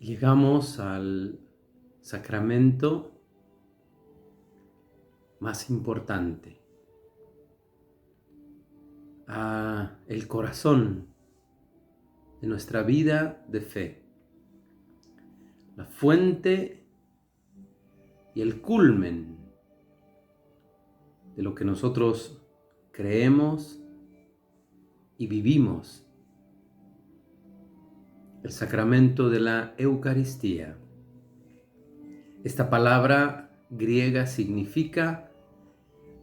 Llegamos al sacramento más importante, a el corazón de nuestra vida de fe, la fuente y el culmen de lo que nosotros creemos y vivimos, el sacramento de la Eucaristía. Esta palabra griega significa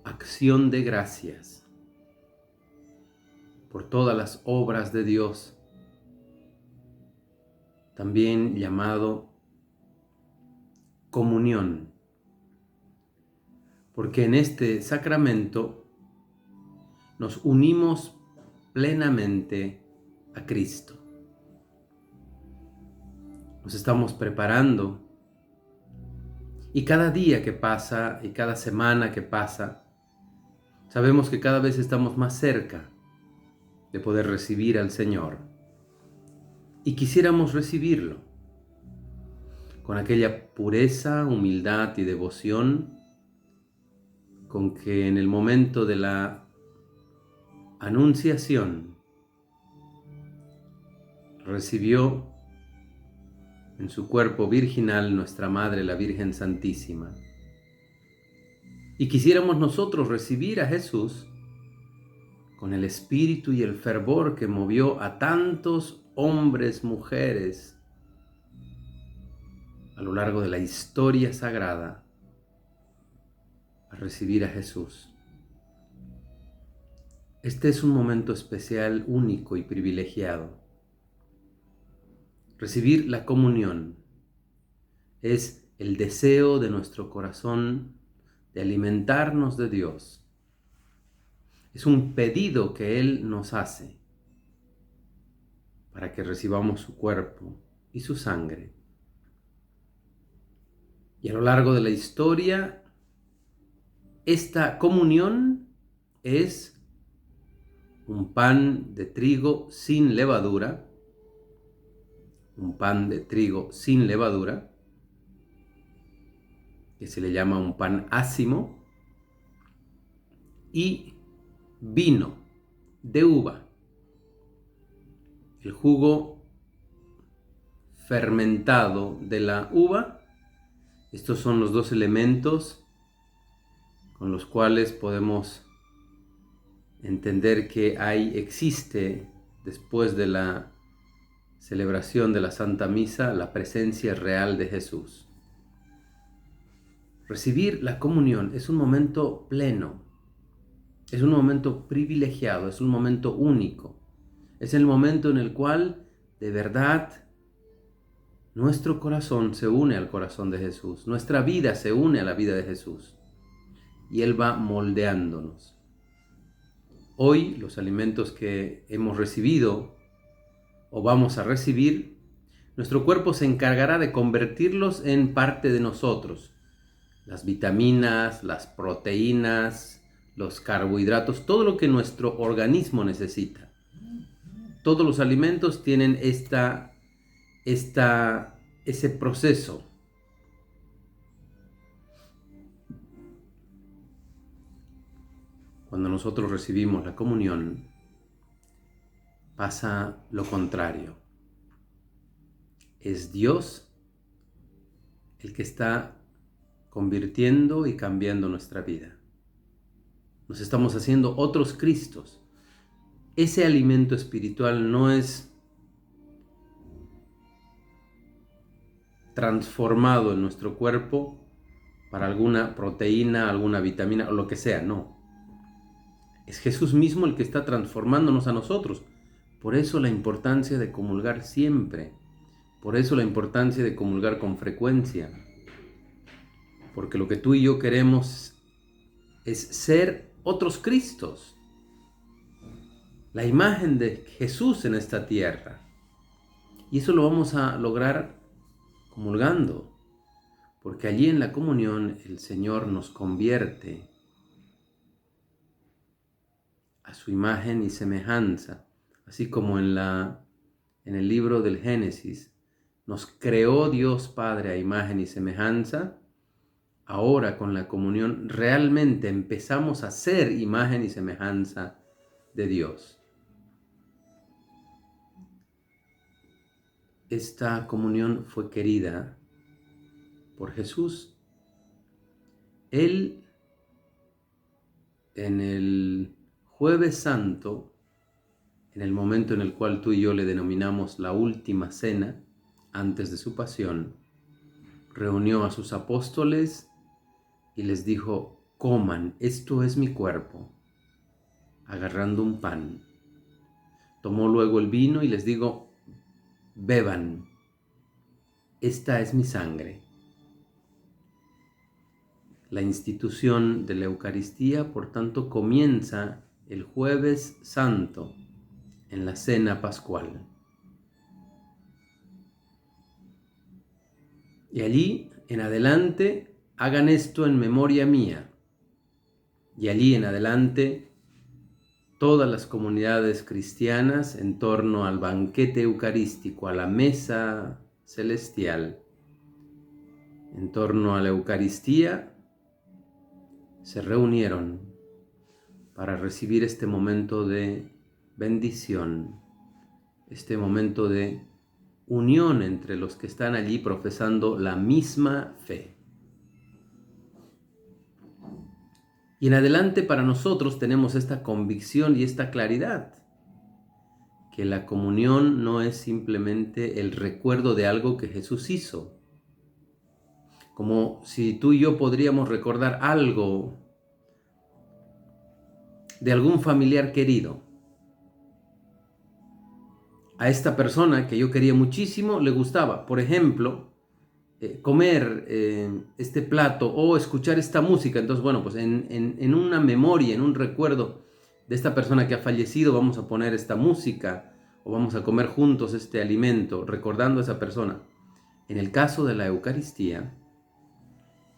acción de gracias por todas las obras de Dios, también llamado comunión, porque en este sacramento nos unimos plenamente a Cristo. Nos estamos preparando y cada día que pasa y cada semana que pasa, sabemos que cada vez estamos más cerca de poder recibir al Señor. Y quisiéramos recibirlo con aquella pureza, humildad y devoción con que en el momento de la anunciación recibió en su cuerpo virginal nuestra Madre, la Virgen Santísima. Y quisiéramos nosotros recibir a Jesús con el espíritu y el fervor que movió a tantos hombres, mujeres, a lo largo de la historia sagrada, a recibir a Jesús. Este es un momento especial, único y privilegiado. Recibir la comunión es el deseo de nuestro corazón de alimentarnos de Dios. Es un pedido que Él nos hace para que recibamos su cuerpo y su sangre. Y a lo largo de la historia, esta comunión es un pan de trigo sin levadura, que se le llama un pan ácimo, y vino de uva, el jugo fermentado de la uva. Estos son los dos elementos con los cuales podemos entender que existe, después de la celebración de la Santa Misa, la presencia real de Jesús. Recibir la comunión es un momento pleno, es un momento privilegiado, es un momento único. Es el momento en el cual, de verdad, nuestro corazón se une al corazón de Jesús, nuestra vida se une a la vida de Jesús, y Él va moldeándonos. Hoy, los alimentos que hemos recibido o vamos a recibir, nuestro cuerpo se encargará de convertirlos en parte de nosotros. Las vitaminas, las proteínas, los carbohidratos, todo lo que nuestro organismo necesita. Todos los alimentos tienen ese proceso. Cuando nosotros recibimos la comunión, pasa lo contrario. Es Dios el que está convirtiendo y cambiando nuestra vida. Nos estamos haciendo otros Cristos. Ese alimento espiritual no es transformado en nuestro cuerpo para alguna proteína, alguna vitamina o lo que sea, no. Es Jesús mismo el que está transformándonos a nosotros. Por eso la importancia de comulgar siempre. Por eso la importancia de comulgar con frecuencia. Porque lo que tú y yo queremos es ser otros Cristos. La imagen de Jesús en esta tierra. Y eso lo vamos a lograr comulgando. Porque allí en la comunión el Señor nos convierte a su imagen y semejanza. Así como en el libro del Génesis nos creó Dios Padre a imagen y semejanza, ahora con la comunión realmente empezamos a ser imagen y semejanza de Dios. Esta comunión fue querida por Jesús. Él, en el Jueves Santo, en el momento en el cual tú y yo le denominamos la última cena, antes de su pasión, reunió a sus apóstoles y les dijo: coman, esto es mi cuerpo, agarrando un pan. Tomó luego el vino y les dijo: beban, esta es mi sangre. La institución de la Eucaristía, por tanto, comienza el Jueves Santo, en la cena pascual. Y allí en adelante, hagan esto en memoria mía. Y allí en adelante, todas las comunidades cristianas en torno al banquete eucarístico, a la mesa celestial, en torno a la Eucaristía, se reunieron para recibir este momento de bendición, este momento de unión entre los que están allí profesando la misma fe. Y en adelante para nosotros tenemos esta convicción y esta claridad, que la comunión no es simplemente el recuerdo de algo que Jesús hizo, como si tú y yo podríamos recordar algo de algún familiar querido. A esta persona que yo quería muchísimo le gustaba, por ejemplo, comer este plato o escuchar esta música. Entonces, bueno, pues en una memoria, en un recuerdo de esta persona que ha fallecido, vamos a poner esta música o vamos a comer juntos este alimento, recordando a esa persona. En el caso de la Eucaristía,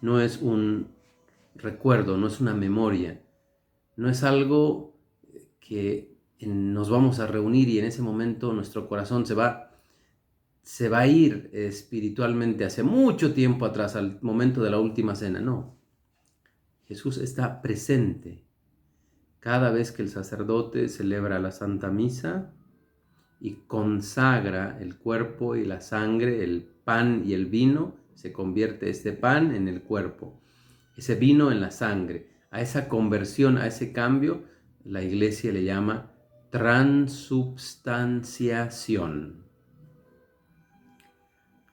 no es un recuerdo, no es una memoria, no es algo que nos vamos a reunir y en ese momento nuestro corazón se va a ir espiritualmente hace mucho tiempo atrás, al momento de la última cena. No, Jesús está presente cada vez que el sacerdote celebra la Santa Misa y consagra el cuerpo y la sangre, el pan y el vino. Se convierte este pan en el cuerpo, ese vino en la sangre. A esa conversión, a ese cambio, la Iglesia le llama transubstanciación.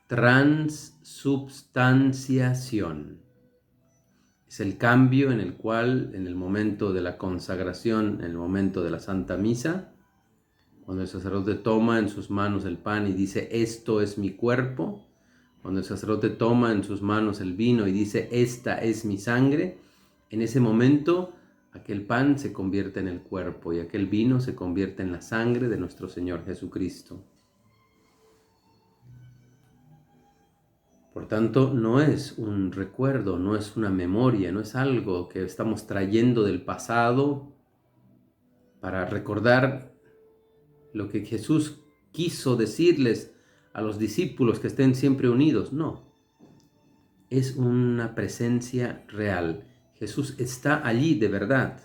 Transubstanciación. Es el cambio en el cual, en el momento de la consagración, en el momento de la Santa Misa, cuando el sacerdote toma en sus manos el pan y dice: esto es mi cuerpo, cuando el sacerdote toma en sus manos el vino y dice: esta es mi sangre, en ese momento aquel pan se convierte en el cuerpo y aquel vino se convierte en la sangre de nuestro Señor Jesucristo. Por tanto, no es un recuerdo, no es una memoria, no es algo que estamos trayendo del pasado para recordar lo que Jesús quiso decirles a los discípulos, que estén siempre unidos. No, es una presencia real. Jesús está allí de verdad,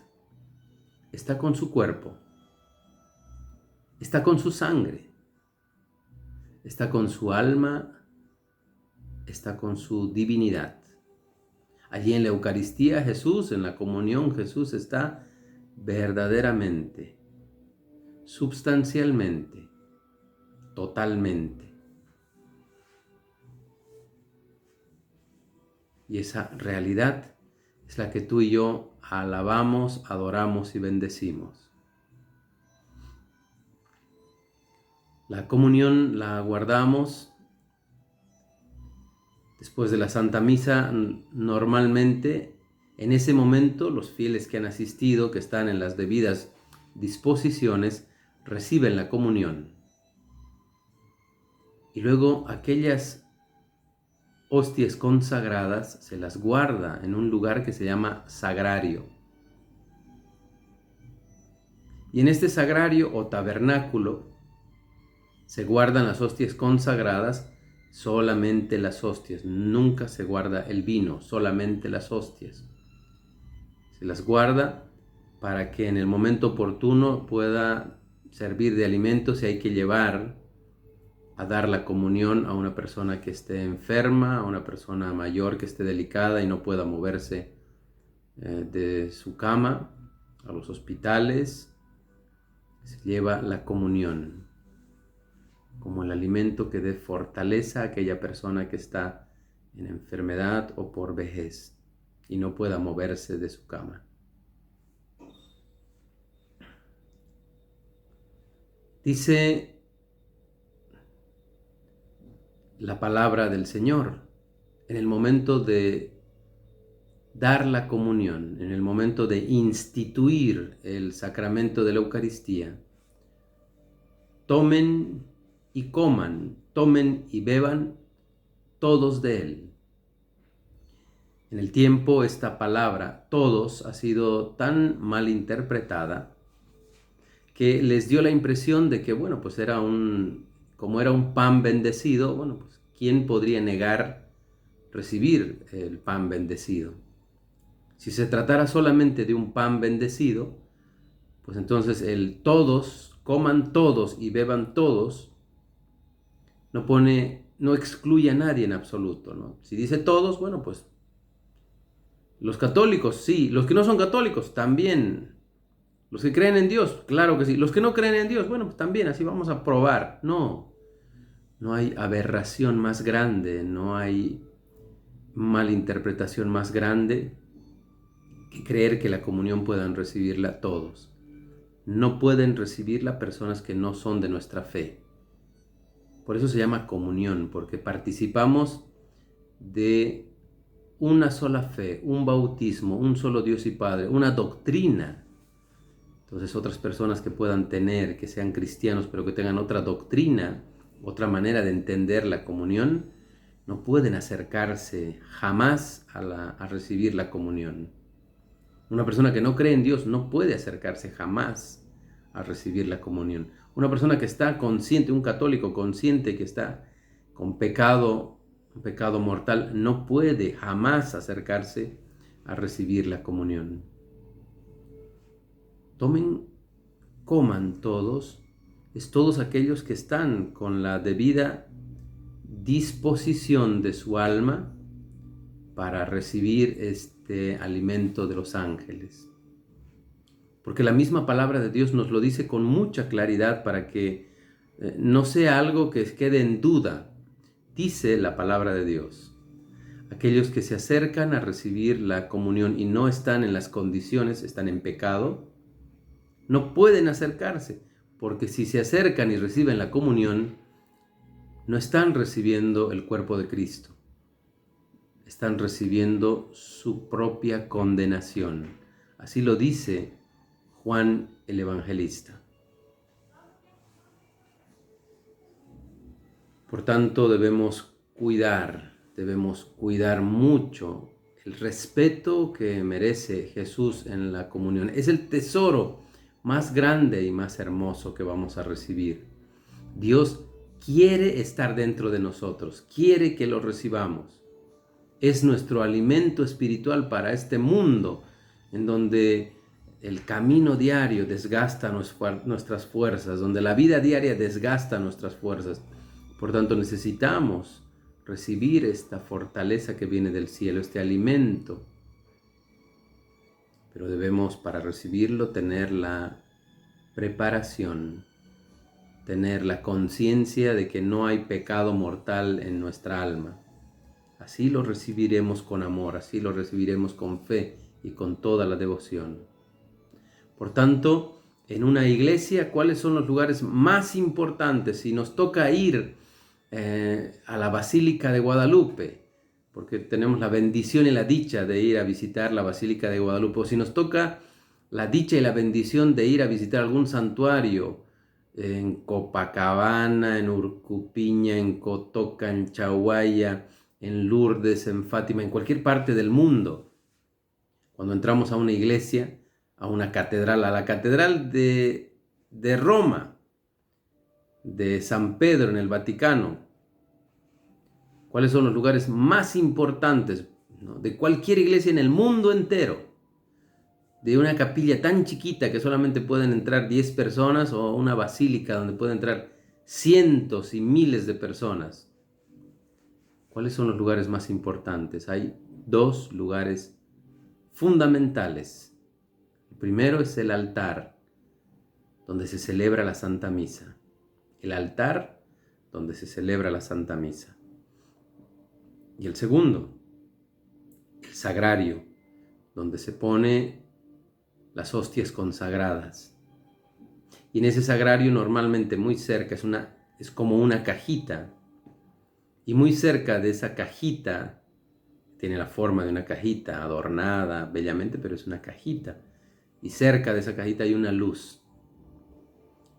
está con su cuerpo, está con su sangre, está con su alma, está con su divinidad. Allí en la Eucaristía Jesús, en la comunión Jesús está verdaderamente, substancialmente, totalmente. Y esa realidad es la que tú y yo alabamos, adoramos y bendecimos. La comunión la guardamos después de la Santa Misa. Normalmente, en ese momento, los fieles que han asistido, que están en las debidas disposiciones, reciben la comunión. Y luego aquellas hostias consagradas se las guarda en un lugar que se llama sagrario. Y en este sagrario o tabernáculo se guardan las hostias consagradas solamente las hostias. Nunca se guarda el vino, solamente las hostias. Se las guarda para que en el momento oportuno pueda servir de alimento si hay que llevar a dar la comunión a una persona que esté enferma, a una persona mayor que esté delicada y no pueda moverse de su cama, a los hospitales. Se lleva la comunión como el alimento que dé fortaleza a aquella persona que está en enfermedad o por vejez y no pueda moverse de su cama. Dice la palabra del Señor, en el momento de dar la comunión, en el momento de instituir el sacramento de la Eucaristía, tomen y coman, tomen y beban todos de él. En el tiempo esta palabra, todos, ha sido tan mal interpretada que les dio la impresión de que, bueno, pues como era un pan bendecido, bueno, pues ¿quién podría negar recibir el pan bendecido? Si se tratara solamente de un pan bendecido, pues entonces el todos, coman todos y beban todos, no excluye a nadie en absoluto, ¿no? Si dice todos, bueno, pues los católicos, sí, los que no son católicos, también. Los que creen en Dios, claro que sí. Los que no creen en Dios, bueno, pues también, así vamos a probar. No hay aberración más grande, no hay malinterpretación más grande que creer que la comunión puedan recibirla todos. No pueden recibirla personas que no son de nuestra fe. Por eso se llama comunión, porque participamos de una sola fe, un bautismo, un solo Dios y Padre, una doctrina. Entonces otras personas que puedan tener, que sean cristianos, pero que tengan otra doctrina, otra manera de entender la comunión, no pueden acercarse jamás a recibir la comunión. Una persona que no cree en Dios no puede acercarse jamás a recibir la comunión. Una persona que está consciente, un católico consciente que está con pecado, un pecado mortal, no puede jamás acercarse a recibir la comunión. Tomen, coman todos, es todos aquellos que están con la debida disposición de su alma para recibir este alimento de los ángeles. Porque la misma palabra de Dios nos lo dice con mucha claridad para que no sea algo que quede en duda. Dice la palabra de Dios: aquellos que se acercan a recibir la comunión y no están en las condiciones, están en pecado, no pueden acercarse, porque si se acercan y reciben la comunión, no están recibiendo el cuerpo de Cristo. Están recibiendo su propia condenación. Así lo dice Juan el Evangelista. Por tanto, debemos cuidar mucho el respeto que merece Jesús en la comunión. Es el tesoro más grande y más hermoso que vamos a recibir. Dios quiere estar dentro de nosotros, quiere que lo recibamos. Es nuestro alimento espiritual para este mundo en donde el camino diario desgasta nuestras fuerzas, donde la vida diaria desgasta nuestras fuerzas. Por tanto, necesitamos recibir esta fortaleza que viene del cielo, este alimento. Pero debemos, para recibirlo, tener la preparación, tener la conciencia de que no hay pecado mortal en nuestra alma. Así lo recibiremos con amor, así lo recibiremos con fe y con toda la devoción. Por tanto, en una iglesia, ¿cuáles son los lugares más importantes? Si nos toca ir a la Basílica de Guadalupe, porque tenemos la bendición y la dicha de ir a visitar la Basílica de Guadalupe, o si nos toca la dicha y la bendición de ir a visitar algún santuario en Copacabana, en Urcupiña, en Cotoca, en Chaguaya, en Lourdes, en Fátima, en cualquier parte del mundo. Cuando entramos a una iglesia, a una catedral, a la catedral de Roma, de San Pedro en el Vaticano, ¿Cuáles son los lugares más importantes, ¿no?, de cualquier iglesia en el mundo entero? De una capilla tan chiquita que solamente pueden entrar 10 personas, o una basílica donde pueden entrar cientos y miles de personas. ¿Cuáles son los lugares más importantes? Hay dos lugares fundamentales. El primero es el altar, donde se celebra la Santa Misa. El altar donde se celebra la Santa Misa. Y el segundo, el sagrario, donde se pone las hostias consagradas. Y en ese sagrario, normalmente muy cerca, es como una cajita. Y muy cerca de esa cajita, tiene la forma de una cajita, adornada bellamente, pero es una cajita. Y cerca de esa cajita hay una luz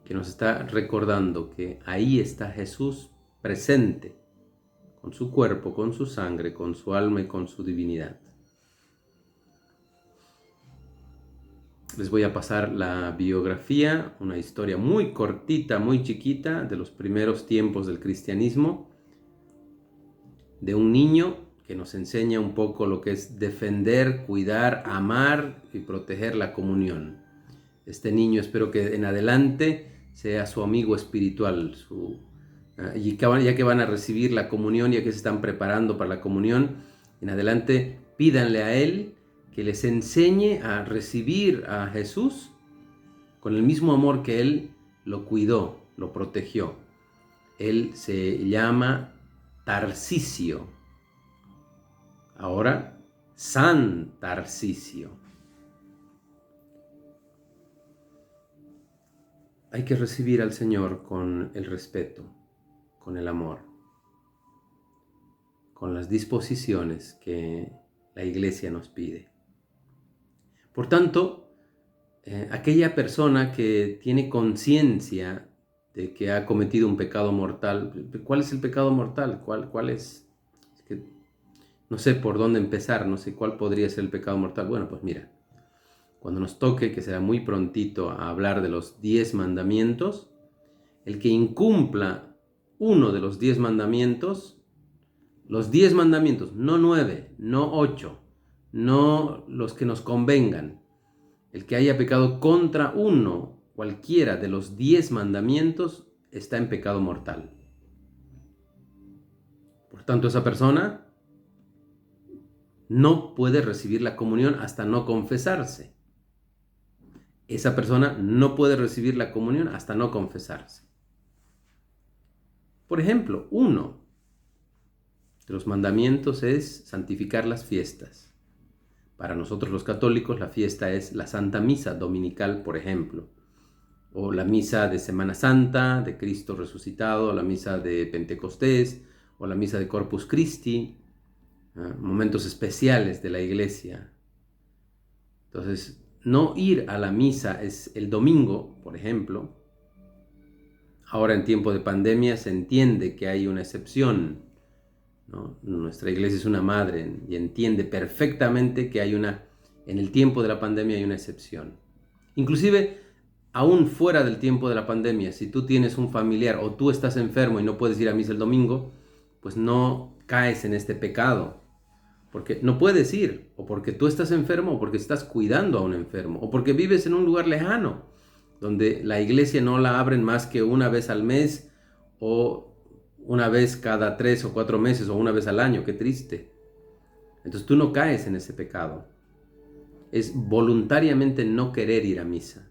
que nos está recordando que ahí está Jesús presente, con su cuerpo, con su sangre, con su alma y con su divinidad. Les voy a pasar la biografía, una historia muy cortita, muy chiquita, de los primeros tiempos del cristianismo, de un niño que nos enseña un poco lo que es defender, cuidar, amar y proteger la comunión. Este niño, espero que en adelante sea su amigo espiritual, ya que van a recibir la comunión, ya que se están preparando para la comunión, en adelante pídanle a él que les enseñe a recibir a Jesús con el mismo amor que él lo cuidó, lo protegió. Él se llama Tarcisio. Ahora, San Tarcisio. Hay que recibir al Señor con el respeto, con el amor, con las disposiciones que la Iglesia nos pide. Por tanto, aquella persona que tiene conciencia de que ha cometido un pecado mortal, ¿cuál es el pecado mortal? ¿Cuál es? Es que no sé por dónde empezar, no sé cuál podría ser el pecado mortal. Bueno, pues mira, cuando nos toque, que será muy prontito, a hablar de los 10 mandamientos, el que incumpla uno de los 10 mandamientos, no 9, no 8, no los que nos convengan, el que haya pecado contra uno, cualquiera de los 10 mandamientos, está en pecado mortal. Por tanto, esa persona no puede recibir la comunión hasta no confesarse. Esa persona no puede recibir la comunión hasta no confesarse. Por ejemplo, uno de los mandamientos es santificar las fiestas. Para nosotros los católicos, la fiesta es la Santa Misa Dominical, por ejemplo, o la misa de Semana Santa, de Cristo resucitado, la misa de Pentecostés, o la misa de Corpus Christi, momentos especiales de la Iglesia. Entonces, no ir a la misa es el domingo, por ejemplo. Ahora en tiempo de pandemia se entiende que hay una excepción, ¿no? Nuestra iglesia es una madre y entiende perfectamente que en el tiempo de la pandemia hay una excepción. Inclusive, aún fuera del tiempo de la pandemia, si tú tienes un familiar o tú estás enfermo y no puedes ir a misa el domingo, pues no caes en este pecado. Porque no puedes ir, o porque tú estás enfermo, o porque estás cuidando a un enfermo, o porque vives en un lugar lejano, donde la iglesia no la abren más que una vez al mes, o una vez cada 3 o 4 meses, o una vez al año. Qué triste. Entonces tú no caes en ese pecado. Es voluntariamente no querer ir a misa,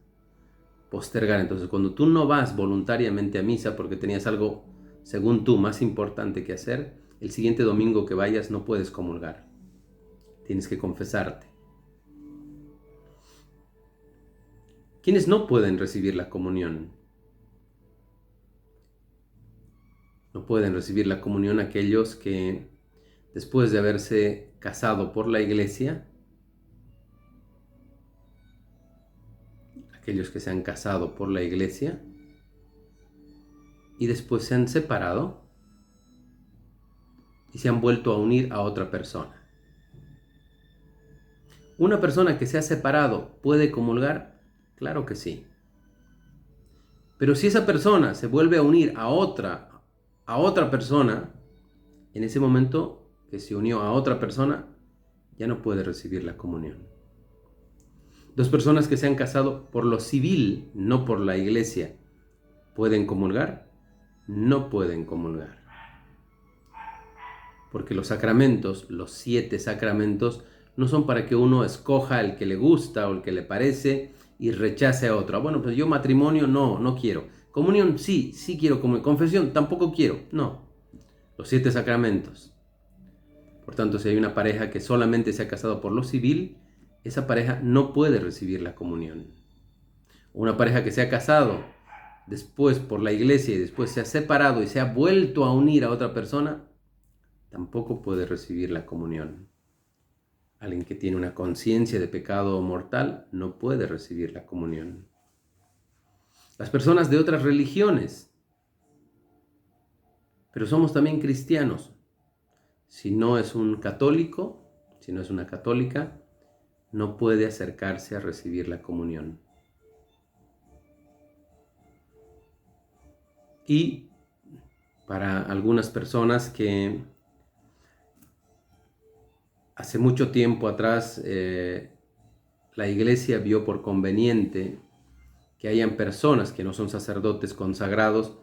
postergar. Entonces, cuando tú no vas voluntariamente a misa porque tenías algo, según tú, más importante que hacer, el siguiente domingo que vayas no puedes comulgar. Tienes que confesarte. ¿Quiénes no pueden recibir la comunión? No pueden recibir la comunión aquellos que, después de haberse casado por la iglesia, aquellos que se han casado por la iglesia y después se han separado y se han vuelto a unir a otra persona. ¿Una persona que se ha separado puede comulgar? Claro que sí. Pero si esa persona se vuelve a unir a otra persona, en ese momento que se unió a otra persona, ya no puede recibir la comunión. Dos personas que se han casado por lo civil, no por la iglesia, ¿pueden comulgar? No pueden comulgar. Porque los sacramentos, los 7 sacramentos, no son para que uno escoja el que le gusta o el que le parece y rechace a otro. Bueno, pues yo matrimonio no quiero. Comunión sí quiero. Confesión tampoco quiero. No. Los 7 sacramentos. Por tanto, si hay una pareja que solamente se ha casado por lo civil, esa pareja no puede recibir la comunión. Una pareja que se ha casado después por la iglesia y después se ha separado y se ha vuelto a unir a otra persona, tampoco puede recibir la comunión. Alguien que tiene una conciencia de pecado mortal no puede recibir la comunión. Las personas de otras religiones, pero somos también cristianos. Si no es un católico, si no es una católica, no puede acercarse a recibir la comunión. Y para algunas personas que hace mucho tiempo atrás la iglesia vio por conveniente que hayan personas que no son sacerdotes consagrados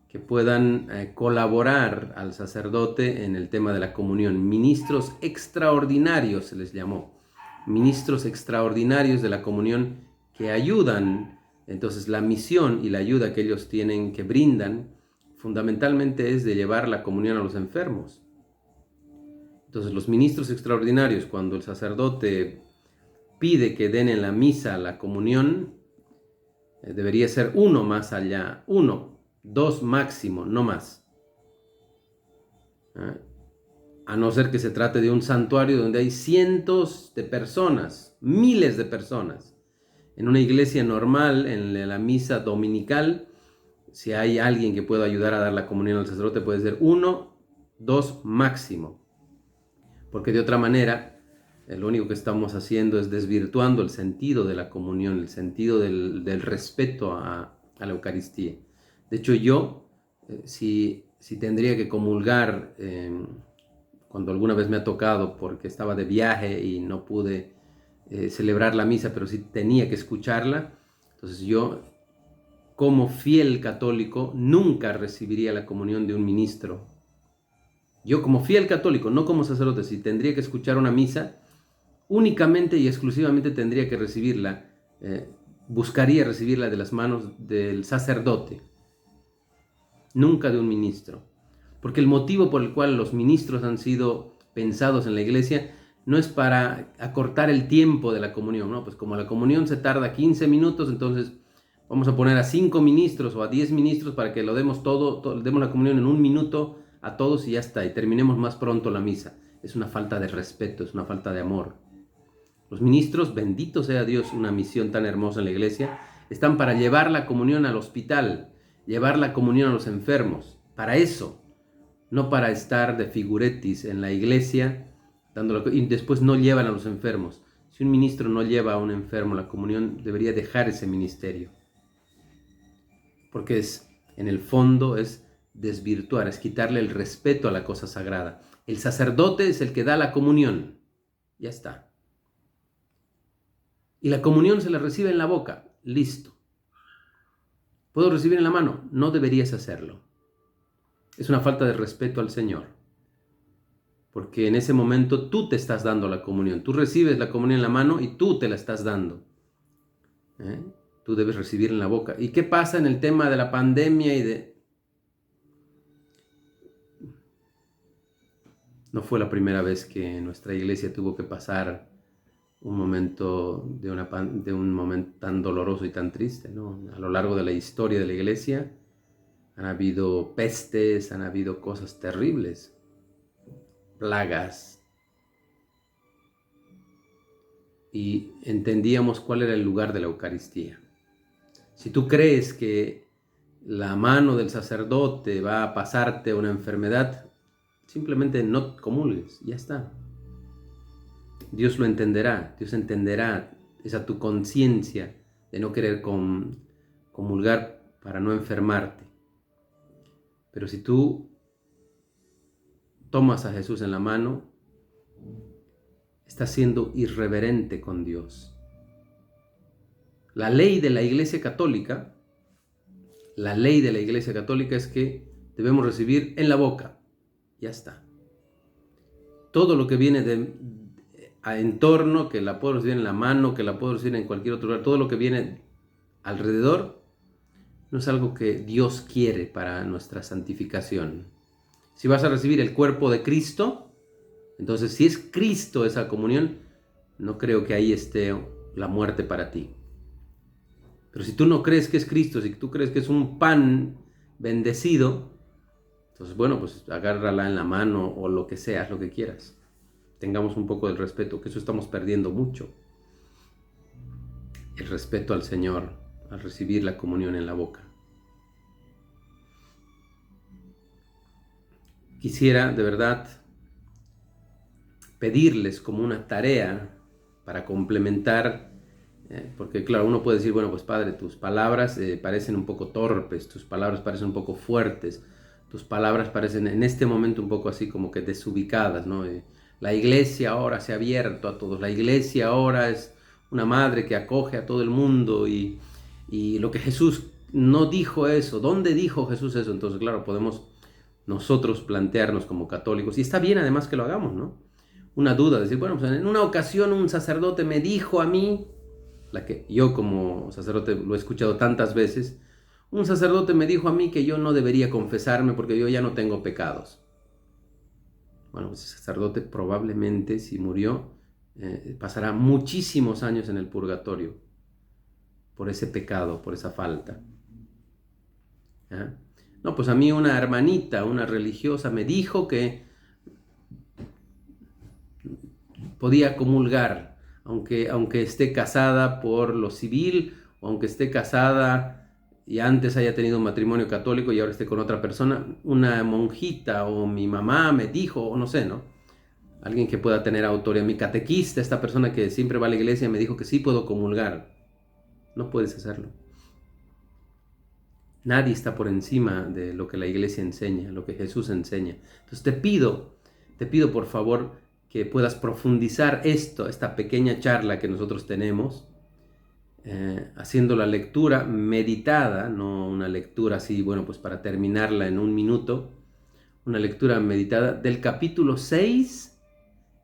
que puedan colaborar al sacerdote en el tema de la comunión. Ministros extraordinarios se les llamó. Ministros extraordinarios de la comunión que ayudan. Entonces la misión y la ayuda que ellos tienen, que brindan, fundamentalmente es de llevar la comunión a los enfermos. Entonces los ministros extraordinarios, cuando el sacerdote pide que den en la misa la comunión, debería ser uno más allá, 1, 2 máximo, no más. A no ser que se trate de un santuario donde hay cientos de personas, miles de personas. En una iglesia normal, en la misa dominical, si hay alguien que pueda ayudar a dar la comunión al sacerdote, puede ser 1, 2 máximo. Porque de otra manera, lo único que estamos haciendo es desvirtuando el sentido de la comunión, el sentido del respeto a la Eucaristía. De hecho, yo, si tendría que comulgar, cuando alguna vez me ha tocado porque estaba de viaje y no pude celebrar la misa, pero sí tenía que escucharla, entonces yo, como fiel católico, nunca recibiría la comunión de un ministro. Yo como fiel católico, no como sacerdote, si tendría que escuchar una misa, únicamente y exclusivamente tendría que recibirla, buscaría recibirla de las manos del sacerdote, nunca de un ministro. Porque el motivo por el cual los ministros han sido pensados en la iglesia no es para acortar el tiempo de la comunión, ¿no? Pues como la comunión se tarda 15 minutos, entonces vamos a poner a 5 ministros o a 10 ministros para que lo demos demos la comunión en 1 minuto a todos y ya está, y terminemos más pronto la misa. Es una falta de respeto, es una falta de amor. Los ministros, bendito sea Dios, una misión tan hermosa en la iglesia, están para llevar la comunión al hospital, llevar la comunión a los enfermos, para eso, no para estar de figuretis en la iglesia y después no llevan a los enfermos. Si un ministro no lleva a un enfermo la comunión, debería dejar ese ministerio, porque en el fondo es desvirtuar, es quitarle el respeto a la cosa sagrada. El sacerdote es el que da la comunión, ya está. Y la comunión se la recibe en la boca, listo. ¿Puedo recibir en la mano? No deberías hacerlo. Es una falta de respeto al Señor, porque en ese momento tú te estás dando la comunión. Tú recibes la comunión en la mano y tú te la estás dando. Tú debes recibir en la boca. ¿Y qué pasa en el tema de la pandemia No fue la primera vez que nuestra iglesia tuvo que pasar un momento de un momento tan doloroso y tan triste, ¿no? A lo largo de la historia de la iglesia han habido pestes, han habido cosas terribles, plagas, y entendíamos cuál era el lugar de la Eucaristía. Si tú crees que la mano del sacerdote va a pasarte una enfermedad, simplemente no comulgues, ya está. Dios lo entenderá, Dios entenderá esa tu conciencia de no querer comulgar para no enfermarte. Pero si tú tomas a Jesús en la mano, estás siendo irreverente con Dios. La ley de la Iglesia Católica, es que debemos recibir en la boca. Ya está. Todo lo que viene a entorno, que la puedo recibir en la mano, que la puedo recibir en cualquier otro lugar, todo lo que viene alrededor, no es algo que Dios quiere para nuestra santificación. Si vas a recibir el cuerpo de Cristo, entonces si es Cristo esa comunión, no creo que ahí esté la muerte para ti. Pero si tú no crees que es Cristo, si tú crees que es un pan bendecido, entonces bueno, pues agárrala en la mano o lo que sea, haz lo que quieras. Tengamos un poco del respeto, que eso estamos perdiendo mucho. El respeto al Señor al recibir la comunión en la boca. Quisiera de verdad pedirles como una tarea para complementar, porque claro, uno puede decir, bueno, pues Padre, tus palabras parecen un poco torpes, tus palabras parecen un poco fuertes, tus palabras parecen en este momento un poco así como que desubicadas, ¿no? La iglesia ahora se ha abierto a todos, la iglesia ahora es una madre que acoge a todo el mundo y lo que Jesús no dijo eso, ¿dónde dijo Jesús eso? Entonces, claro, podemos nosotros plantearnos como católicos, y está bien además que lo hagamos, ¿no? Una duda, decir, bueno, pues en una ocasión un sacerdote me dijo a mí, la que yo como sacerdote lo he escuchado tantas veces, un sacerdote me dijo a mí que yo no debería confesarme porque yo ya no tengo pecados. Bueno, pues ese sacerdote probablemente, si murió, pasará muchísimos años en el purgatorio por ese pecado, por esa falta. ¿Ah? No, pues a mí una hermanita, una religiosa, me dijo que podía comulgar, aunque esté casada por lo civil, o aunque esté casada y antes haya tenido un matrimonio católico y ahora esté con otra persona, una monjita o mi mamá me dijo, o no sé, ¿no? Alguien que pueda tener autoridad, mi catequista, esta persona que siempre va a la iglesia, me dijo que sí puedo comulgar. No puedes hacerlo. Nadie está por encima de lo que la iglesia enseña, lo que Jesús enseña. Entonces te pido por favor que puedas profundizar esta pequeña charla que nosotros tenemos, haciendo la lectura meditada, no una lectura así, bueno, pues para terminarla en un minuto, una lectura meditada del capítulo 6,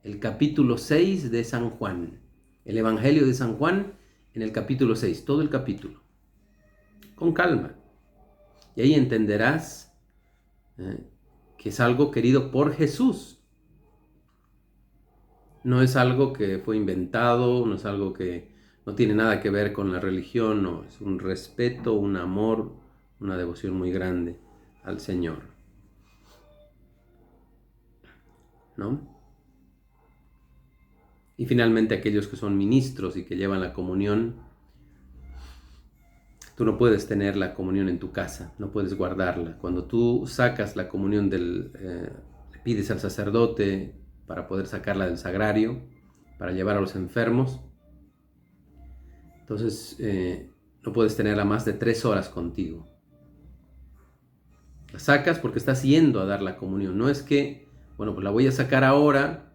el capítulo 6 de San Juan, el Evangelio de San Juan en el capítulo 6, todo el capítulo, con calma. Y ahí entenderás que es algo querido por Jesús. No es algo que fue inventado, no es algo que no tiene nada que ver con la religión, no, es un respeto, un amor, una devoción muy grande al Señor. ¿No? Y finalmente aquellos que son ministros y que llevan la comunión, tú no puedes tener la comunión en tu casa, no puedes guardarla. Cuando tú sacas la comunión le pides al sacerdote para poder sacarla del sagrario, para llevar a los enfermos, entonces no puedes tenerla más de 3 horas contigo. La sacas porque estás yendo a dar la comunión. No es que, bueno, pues la voy a sacar ahora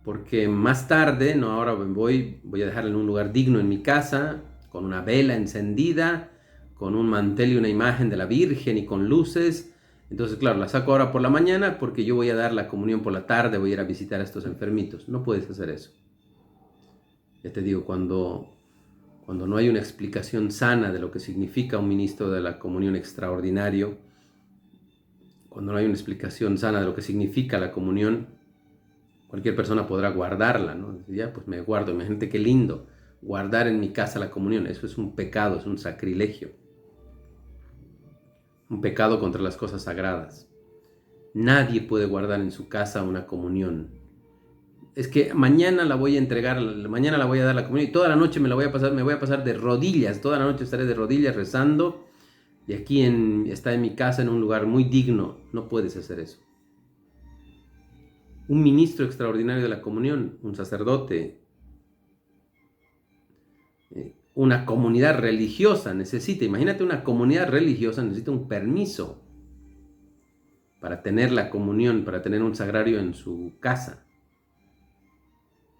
porque más tarde, no, ahora voy a dejarla en un lugar digno en mi casa, con una vela encendida, con un mantel y una imagen de la Virgen y con luces. Entonces, claro, la saco ahora por la mañana porque yo voy a dar la comunión por la tarde, voy a ir a visitar a estos enfermitos. No puedes hacer eso. Ya te digo, cuando no hay una explicación sana de lo que significa un ministro de la comunión extraordinario, cuando no hay una explicación sana de lo que significa la comunión, cualquier persona podrá guardarla, ¿no? Ya, pues me guardo. Imagínate qué lindo guardar en mi casa la comunión. Eso es un pecado, es un sacrilegio. Un pecado contra las cosas sagradas. Nadie puede guardar en su casa una comunión. Es que mañana la voy a entregar, mañana la voy a dar la comunión y toda la noche me voy a pasar de rodillas, toda la noche estaré de rodillas rezando y aquí está en mi casa en un lugar muy digno. No puedes hacer eso. Un ministro extraordinario de la comunión, un sacerdote, una comunidad religiosa necesita, imagínate una comunidad religiosa necesita un permiso para tener la comunión, para tener un sagrario en su casa.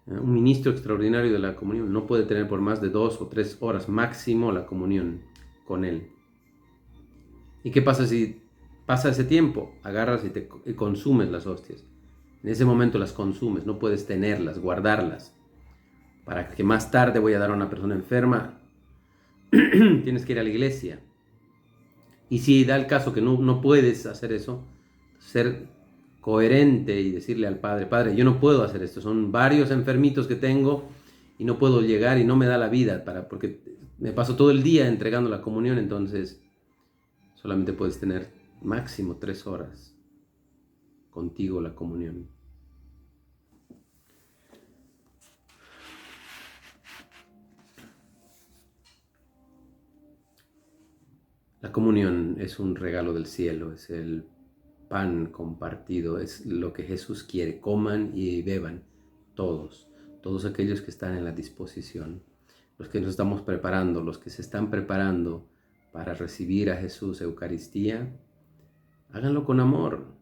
Un ministro extraordinario de la comunión no puede tener por más de 2 o 3 horas máximo la comunión con él. ¿Y qué pasa si pasa ese tiempo? Agarras y consumes las hostias. En ese momento las consumes, no puedes tenerlas, guardarlas. Para que más tarde voy a dar a una persona enferma, tienes que ir a la iglesia. Y si da el caso que no puedes hacer eso, ser coherente y decirle al Padre, Padre, yo no puedo hacer esto, son varios enfermitos que tengo y no puedo llegar y no me da la vida, porque me paso todo el día entregando la comunión, entonces solamente puedes tener máximo 3 horas contigo la comunión. La comunión es un regalo del cielo, es el pan compartido, es lo que Jesús quiere. Coman y beban todos aquellos que están en la disposición, los que nos estamos preparando, los que se están preparando para recibir a Jesús, Eucaristía, háganlo con amor.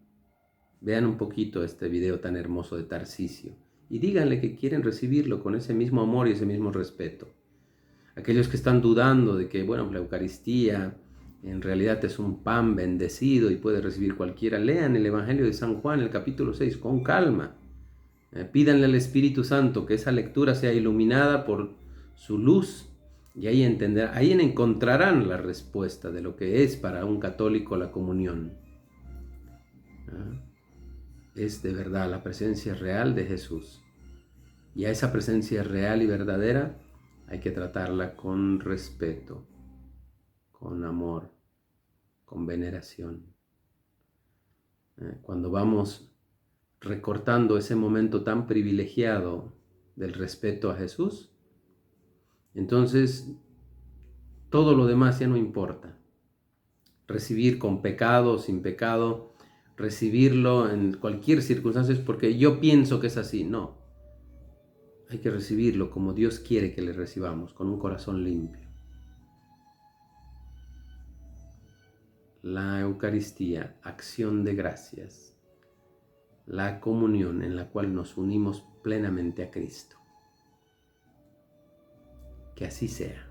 Vean un poquito este video tan hermoso de Tarcisio y díganle que quieren recibirlo con ese mismo amor y ese mismo respeto. Aquellos que están dudando de que, bueno, la Eucaristía en realidad es un pan bendecido y puede recibir cualquiera, lean el Evangelio de San Juan, el capítulo 6, con calma. Pídanle al Espíritu Santo que esa lectura sea iluminada por su luz y ahí encontrarán la respuesta de lo que es para un católico la comunión. Es de verdad la presencia real de Jesús. Y a esa presencia real y verdadera hay que tratarla con respeto, con amor, con veneración. Cuando vamos recortando ese momento tan privilegiado del respeto a Jesús, entonces todo lo demás ya no importa. Recibir con pecado o sin pecado, recibirlo en cualquier circunstancia es porque yo pienso que es así. No, hay que recibirlo como Dios quiere que le recibamos, con un corazón limpio. La Eucaristía, acción de gracias, la comunión en la cual nos unimos plenamente a Cristo. Que así sea.